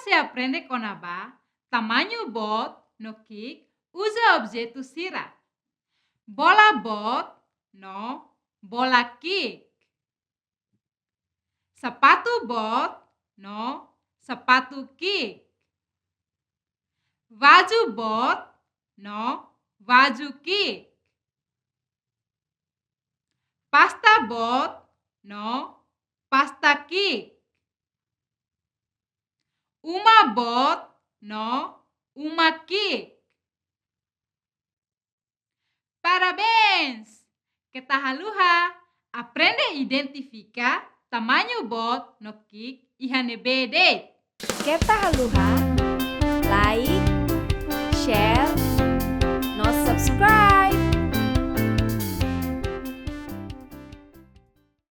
se aprende con aba, tamanho bot no kik, usa objeto sira. Bola bot no bola kik. Sepatu bot no sepatu kik. Baju bot no baju kik. Pasta bot no pasta kik. Uma bot no uma kik. Parabéns! Que tahaluha! Aprende a identificar tamanho bot no kik e hanebede. Que tahaluha, like, share,